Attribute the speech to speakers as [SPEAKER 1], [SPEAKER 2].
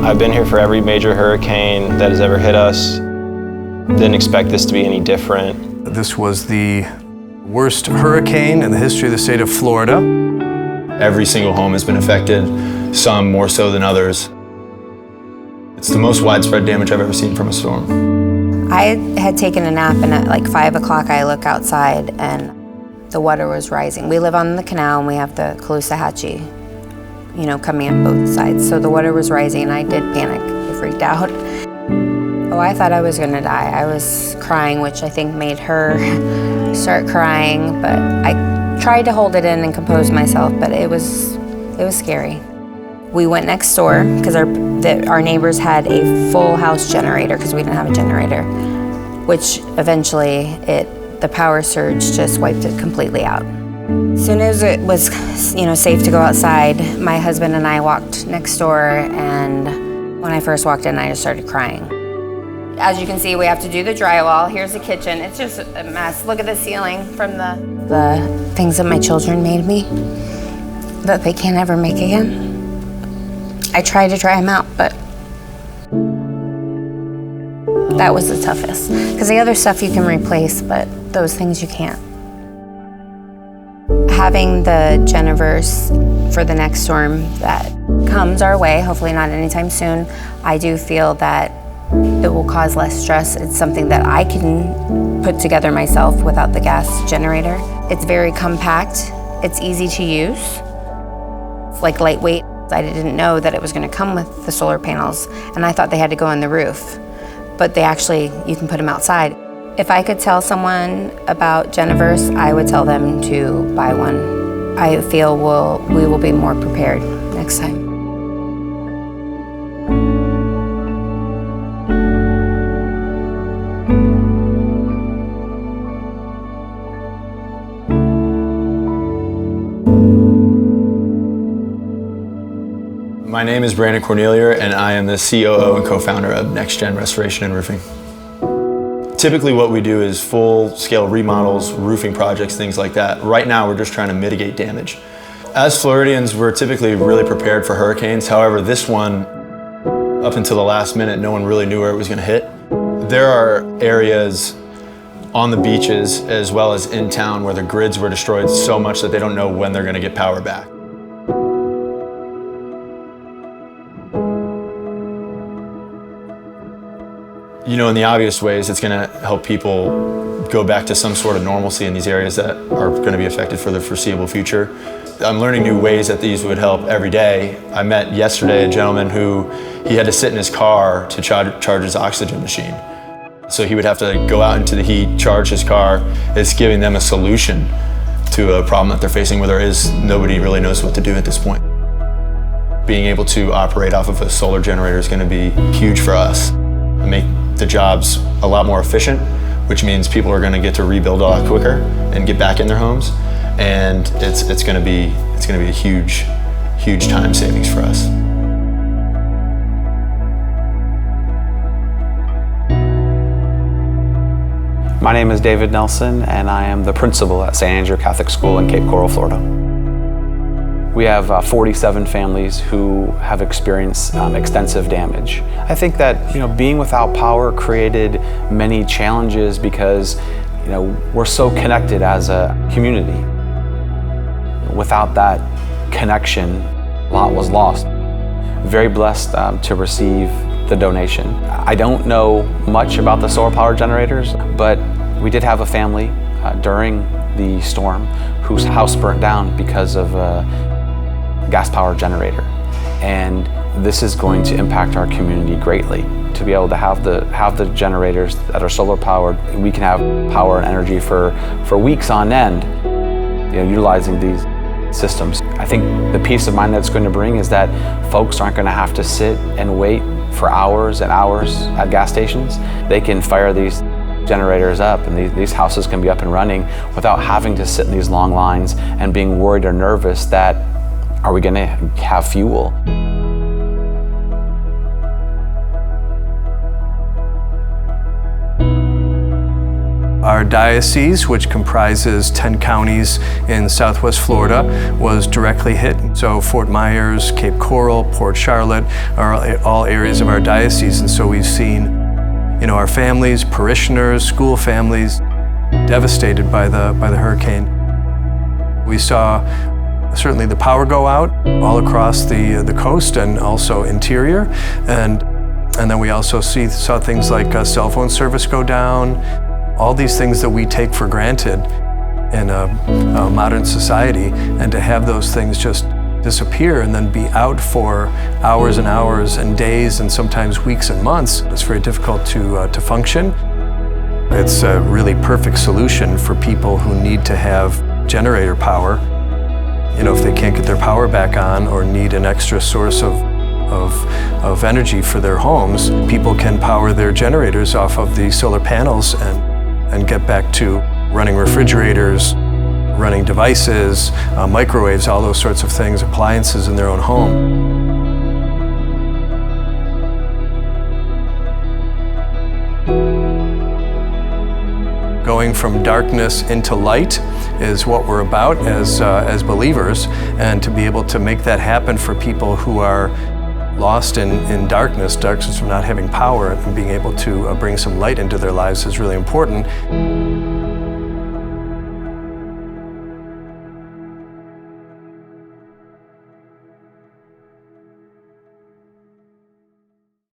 [SPEAKER 1] I've been here for every major hurricane that has ever hit us. Didn't expect this to be any different.
[SPEAKER 2] This was the worst hurricane in the history of the state of Florida.
[SPEAKER 3] Every single home has been affected, some more so than others. It's the most widespread damage I've ever seen from a storm.
[SPEAKER 4] I had taken a nap, and at like 5 o'clock I look outside and the water was rising. We live on the canal and we have the Caloosahatchee, coming up both sides. So the water was rising and I did panic. I freaked out. Oh, I thought I was gonna die. I was crying, which I think made her start crying, but I tried to hold it in and compose myself, but it was scary. We went next door because our neighbors had a full house generator because we didn't have a generator, which eventually the power surge just wiped it completely out. As soon as it was, safe to go outside, my husband and I walked next door, and when I first walked in, I just started crying. As you can see, we have to do the drywall. Here's the kitchen. It's just a mess. Look at the ceiling from the things that my children made me that they can't ever make again. I tried to dry them out, but that was the toughest. Because the other stuff you can replace, but those things you can't. Having the Geneverse for the next storm that comes our way, hopefully not anytime soon, I do feel that it will cause less stress. It's something that I can put together myself without the gas generator. It's very compact. It's easy to use. It's like lightweight. I didn't know that it was going to come with the solar panels, and I thought they had to go on the roof. But you can put them outside. If I could tell someone about Geneverse, I would tell them to buy one. I feel we will be more prepared next time.
[SPEAKER 3] My name is Brandon Cornelia, and I am the COO and co-founder of Next Gen Restoration and Roofing. Typically what we do is full-scale remodels, roofing projects, things like that. Right now we're just trying to mitigate damage. As Floridians, we're typically really prepared for hurricanes. However, this one, up until the last minute, no one really knew where it was going to hit. There are areas on the beaches as well as in town where the grids were destroyed so much that they don't know when they're going to get power back. In the obvious ways, it's going to help people go back to some sort of normalcy in these areas that are going to be affected for the foreseeable future. I'm learning new ways that these would help every day. I met yesterday a gentleman who he had to sit in his car to charge his oxygen machine. So he would have to go out into the heat, charge his car. It's giving them a solution to a problem that they're facing where nobody really knows what to do at this point. Being able to operate off of a solar generator is going to be huge for us. Make the jobs a lot more efficient, which means people are going to get to rebuild a lot quicker and get back in their homes, and it's going to be a huge time savings for us.
[SPEAKER 5] My name is David Nelson, and I am the principal at St. Andrew Catholic School in Cape Coral, Florida. We have 47 families who have experienced extensive damage. I think that being without power created many challenges because we're so connected as a community. Without that connection, a lot was lost. Very blessed to receive the donation. I don't know much about the solar power generators, but we did have a family during the storm whose house burnt down because of gas power generator, and this is going to impact our community greatly. To be able to have the generators that are solar powered, we can have power and energy for weeks on end, utilizing these systems. I think the peace of mind that's going to bring is that folks aren't going to have to sit and wait for hours and hours at gas stations. They can fire these generators up, and these houses can be up and running without having to sit in these long lines and being worried or nervous that are we going to have fuel?
[SPEAKER 2] Our Our diocese, which comprises 10 counties in Southwest Florida, was directly hit. So Fort Myers, Cape Coral, Port Charlotte are all areas of our diocese. And so we've seen, our families, parishioners, school families devastated by the hurricane. We saw certainly the power go out all across the coast and also interior. And then we also saw things like cell phone service go down, all these things that we take for granted in a modern society, and to have those things just disappear and then be out for hours and hours and days and sometimes weeks and months, it's very difficult to function. It's a really perfect solution for people who need to have generator power. If they can't get their power back on or need an extra source of energy for their homes, people can power their generators off of the solar panels and get back to running refrigerators, running devices, microwaves, all those sorts of things, appliances in their own home. Going from darkness into light is what we're about as believers, and to be able to make that happen for people who are lost in darkness from not having power, and being able to bring some light into their lives is really important.